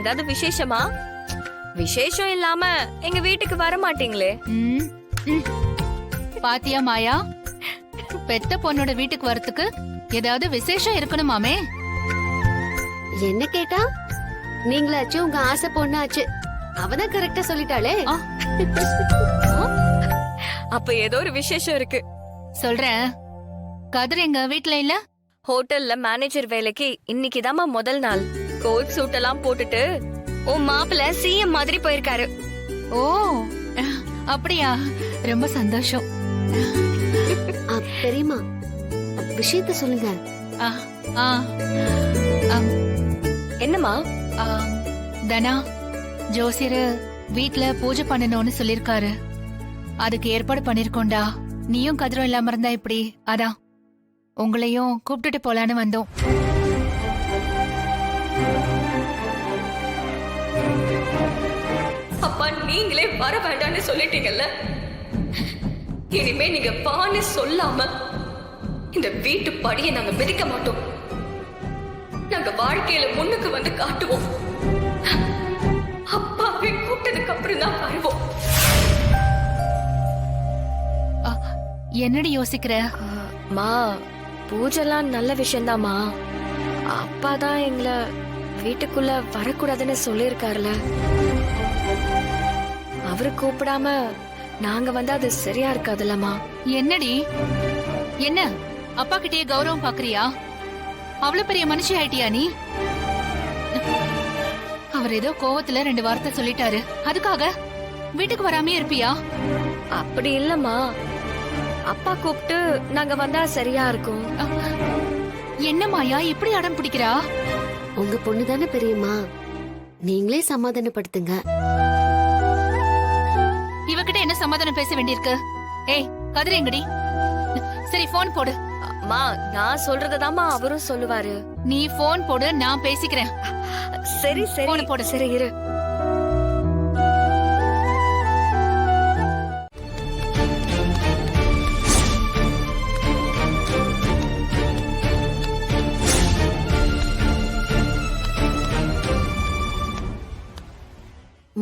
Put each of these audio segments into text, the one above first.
ஏதாவது விசேஷமா? விசேஷம் இல்லாம எங்க வீட்டுக்கு வர மாட்டீங்களே? ம், ம். பாத்தியா மாயா, பெத்த பொண்ணோட வீட்டுக்கு வரத்துக்கு ஏதாவது விசேஷம் இருக்கணுமாமே. என்ன கேட்டா நீங்களாச்சு உங்க ஆசை பொண்ணாச்சு. அவதான் கரெக்டா சொல்லிட்டாளே. ஆ. அப்ப ஏதோ ஒரு விசேஷம் இருக்கு. சொல்றேன். கதிர் எங்க வீட்ல இல்ல? ஹோட்டல்ல மேனேஜர் வேலைக்கு இன்னைக்குதாம்மா முதல் நாள். கோட் சூட் எல்லாம் போட்டுட்டு உன் மாப்பிள்ள சிஎம் மாதிரி போயிருக்காரு. ஓ, அப்படியா? ரொம்ப சந்தோஷம். பெரியம்மா, விஷயத்த சொல்லுங்க. ஆ, ஆ, ஆம், என்னம்மா? ஆம், தனா, ஜோசியர் வீட்ல பூஜை பண்ணணும்னு சொல்லிருக்காரு. அதுக்கு ஏற்பாடு பண்ணிருக்கோண்டா. நீயும் கதிரும் இல்லாம இருந்தா இப்படி, அதான் உங்களையும் கூப்பிட்டுட்டு போலான்னு வந்தோம். அப்பா, நீங்களே வர வேண்டாம்னு சொல்லிட்டீங்கல்ல. இனிமே நீங்க வான்னு சொல்லாம இந்த வீட்டு படியை நாங்க மிதிக்க மாட்டோம். நாங்க வாழ்க்கையில முன்னுக்கு வந்து காட்டுவோம். அப்பாவை கூப்பிட்டதுக்கு அப்புறம் தான் வருவோம். என்னடி யோசிக்கிற? மா, பூஜைலாம் நல்ல விஷயம்தாம்மா. அப்பா தான் எங்களை வீட்டுக்குள்ள வரக்கூடாதுன்னு சொல்லியிருக்காருல. அவரு கூப்பிடாம நாங்க வந்து அது சரியா இருக்காதுல்லம்மா. என்னடி, என்ன அப்பா கிட்டே கௌரவம் பாக்குறியா? அவ்வளவு பெரிய மனுஷி ஆயிட்டியா நீ? அவர் ஏதோ கோவத்துல 2 வார்த்தை சொல்லிட்டாரு, அதுக்காக வீட்டுக்கு வராமே இருப்பியா? அப்படி இல்லம்மா, அப்பா கூப்பிட்டு நாங்க வந்தா சரியா இருக்கும். என்ன மாயா இப்படி அடம் பிடிக்கிறா? உங்க பொண்ணு தானே பெரியம்மா, நீங்களே சமாதானப்படுத்துங்க. இவகிட்ட என்ன சமாதானம் பேச வேண்டியிருக்கு? ஏய் கதிர் எங்கடி? சரி போன் போடு. அம்மா, நான் சொல்றதாம்மா அவரும் சொல்லுவாரு. நீ போன் போடு, நான் பேசிக்கிறேன். சரி சரி போன் போடு. சரி இரு.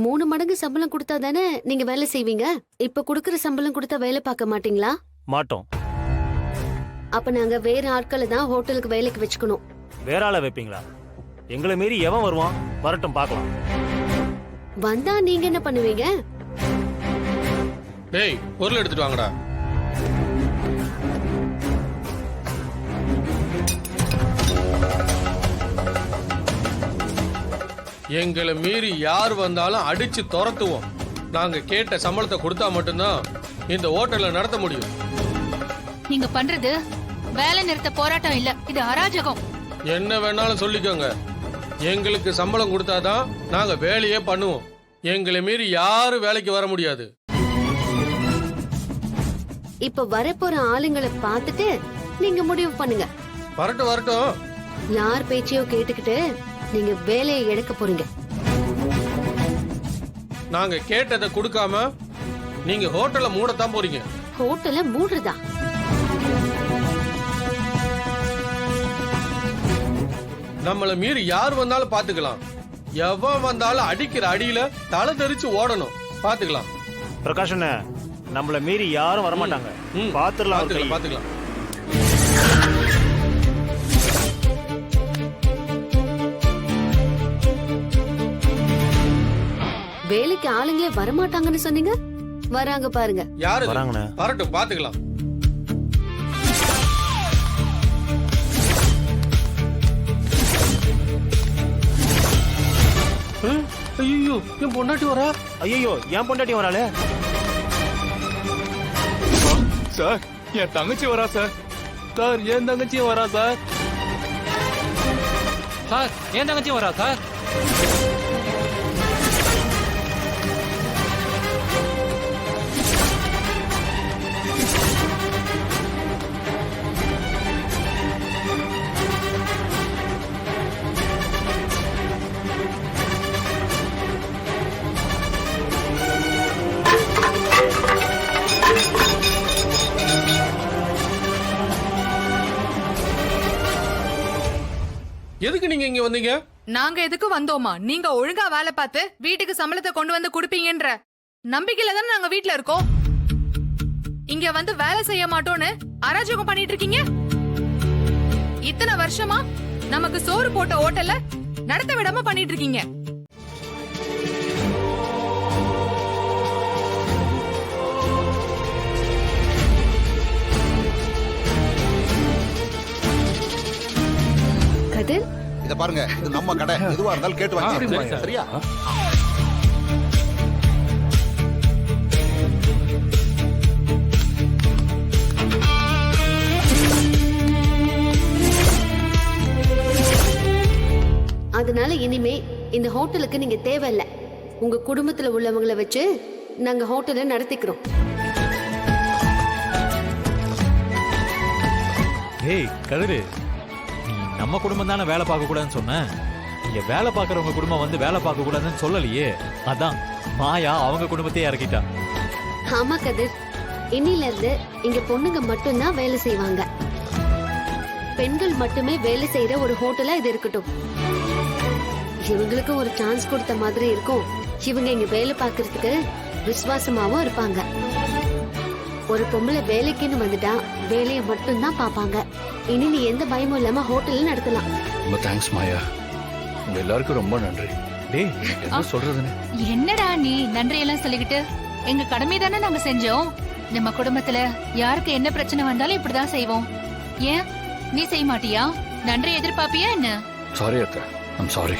மூணு மடங்கு சம்பளம் கொடுத்தா தானே நீங்க வேலை செய்வீங்க. இப்ப குடுக்கற சம்பளம் கொடுத்தா வேலை பார்க்க மாட்டீங்களா? மாட்டோம். அப்ப நாங்க வேற ஆட்களை தான் ஹோட்டலுக்கு வேலைக்கு வச்சுக்கணும். வேற ஆளை வைப்பீங்களா? எங்களை மீறி எவன் வருவான்? வரட்டும் பார்க்கலாம். வந்தா நீங்க என்ன பண்ணுவீங்க? டேய், பொருள் எடுத்துட்டு வாங்கடா. எங்களை மீறி யார் வந்தாலும் அடிச்சு துரத்துவோம். நாங்க கேட்ட சம்பளத்தை கொடுத்தா மட்டும்தான் இந்த ஹோட்டல்ல நடத்த முடியும். நீங்க பண்றது வேலை நிறுத்த போராட்டம் இல்ல, இது அராஜகம். என்ன வேணாலும் சொல்லிக்கோங்க, எங்களுக்கு சம்பளம் கொடுத்தாதான் நாங்க வேலையே பண்ணுவோம். எங்களை மீறி யாரும் வேலைக்கு வர முடியாது. இப்ப வரப்போற ஆளுங்களை பார்த்துட்டு நீங்க முடிவு பண்ணுங்க. வரட்டும் வரட்டும். யார் பேச்சையோ கேட்டுக்கிட்டு நீங்க வேலையை எடுக்க போறீங்க. நாங்க கேட்டதை கொடுக்காம நீங்க ஹோட்டலை மூடத்தான் போறீங்க. ஹோட்டலை மூடுறதா? நம்மள மீறி யார் வந்தாலும் பாத்துக்கலாம். எவன் வந்தாலும் அடிக்கிற அடியில தலை தெரிச்சு ஓடணும். பாத்துக்கலாம். பிரகாஷ், நம்மள மீறி யாரும் வரமாட்டாங்க. ம், பாத்துக்கலாம். பாத்துக்கலாம் பாத்துக்கலாம். வேலைக்கு ஆளுங்களே வரமாட்டாங்கன்னு சொன்னீங்க, வராங்க பாருங்க. யாரு வராங்கண்ணே? வரட்டும் பாத்துக்கலாம். ஐயோ, என் பொண்டாட்டி வரா. ஐயோ, என் பொண்டாட்டி வராளே. சார், என் தங்கச்சி வரா சார். சார், என் தங்கச்சியும் வரா சார். சார், என் தங்கச்சியும் வரா சார். எதுக்கு நீங்க இங்க வந்தீங்க? நாங்க எதுக்கு வந்தோமா? நீங்க ஒழுங்கா வேலை பார்த்து வீட்டுக்கு சம்பளத்தை கொண்டு வந்து கொடுப்பீங்கன்ற நம்பிக்கையில தானே நாங்க வீட்ல இருக்கோம். இங்க வந்து வேலை செய்ய மாட்டோம்னு அராஜகம் பண்ணிட்டு இருக்கீங்க. இத்தனை வருஷமா நமக்கு சோறு போட்ட ஹோட்டல்ல நடத்த விடாம பண்ணிட்டு இருக்கீங்க. கதிர், இத பாருங்க, இது நம்ம கடை. எதுவா இருந்தாலும் கேட்டு வாங்க. சரியா? அதனால இனிமே இந்த ஹோட்டலுக்கு நீங்க தேவையில்ல. உங்க குடும்பத்துல உள்ளவங்கள வச்சு நாங்க ஹோட்டலை நடத்திக்கிறோம். ஏய் கதிரு, நீ நம்ம குடும்பம் தானே வேலை பார்க்க கூடாதுன்னு சொன்ன. இங்க வேலை பார்க்கறவங்க குடும்பம் வந்து வேலை பார்க்க கூடாதுன்னு சொல்லலையே. அதான் மாயா அவங்க குடும்பத்தையே இறக்கிட்டா. ஆமா கதிர், இன்னில இருந்து இங்க பொண்ணுங்க மட்டும்தான் வேலை செய்வாங்க. பெண்கள் மட்டுமே வேலை செய்யற ஒரு ஹோட்டலா இது இருக்கட்டும். இவங்களுக்கு ஒரு சான்ஸ் கொடுத்த மாதிரி இருக்கும். இவங்க இங்க வேலை பார்க்கறதுக்கு விசுவாசமாவும் இருப்பாங்க. ஒரு பொம்பளை வேலைக்குன்னு வந்துட்டா வேலையை மட்டும்தான் பாப்பாங்க. இனி நீ எந்த பயமும் இல்லாம ஹோட்டல்ல நடத்தலாம். ரொம்ப தேங்க்ஸ் மாயா, உங்க எல்லாருக்கும் ரொம்ப நன்றி. டேய் என்ன சொல்றதுன்னு. என்னடா நீ நன்றி எல்லாம் சொல்லிக்கிட்டு? எங்க கடமை தானே நாங்க செஞ்சோம். நம்ம குடும்பத்துல யாருக்கு என்ன பிரச்சனை வந்தாலும் இப்படிதான் செய்வோம். ஏன் நீ செய்ய மாட்டியா? நன்றி எதிர்பார்ப்பியா என்ன? சாரி அத்தை, ஐம் சாரி.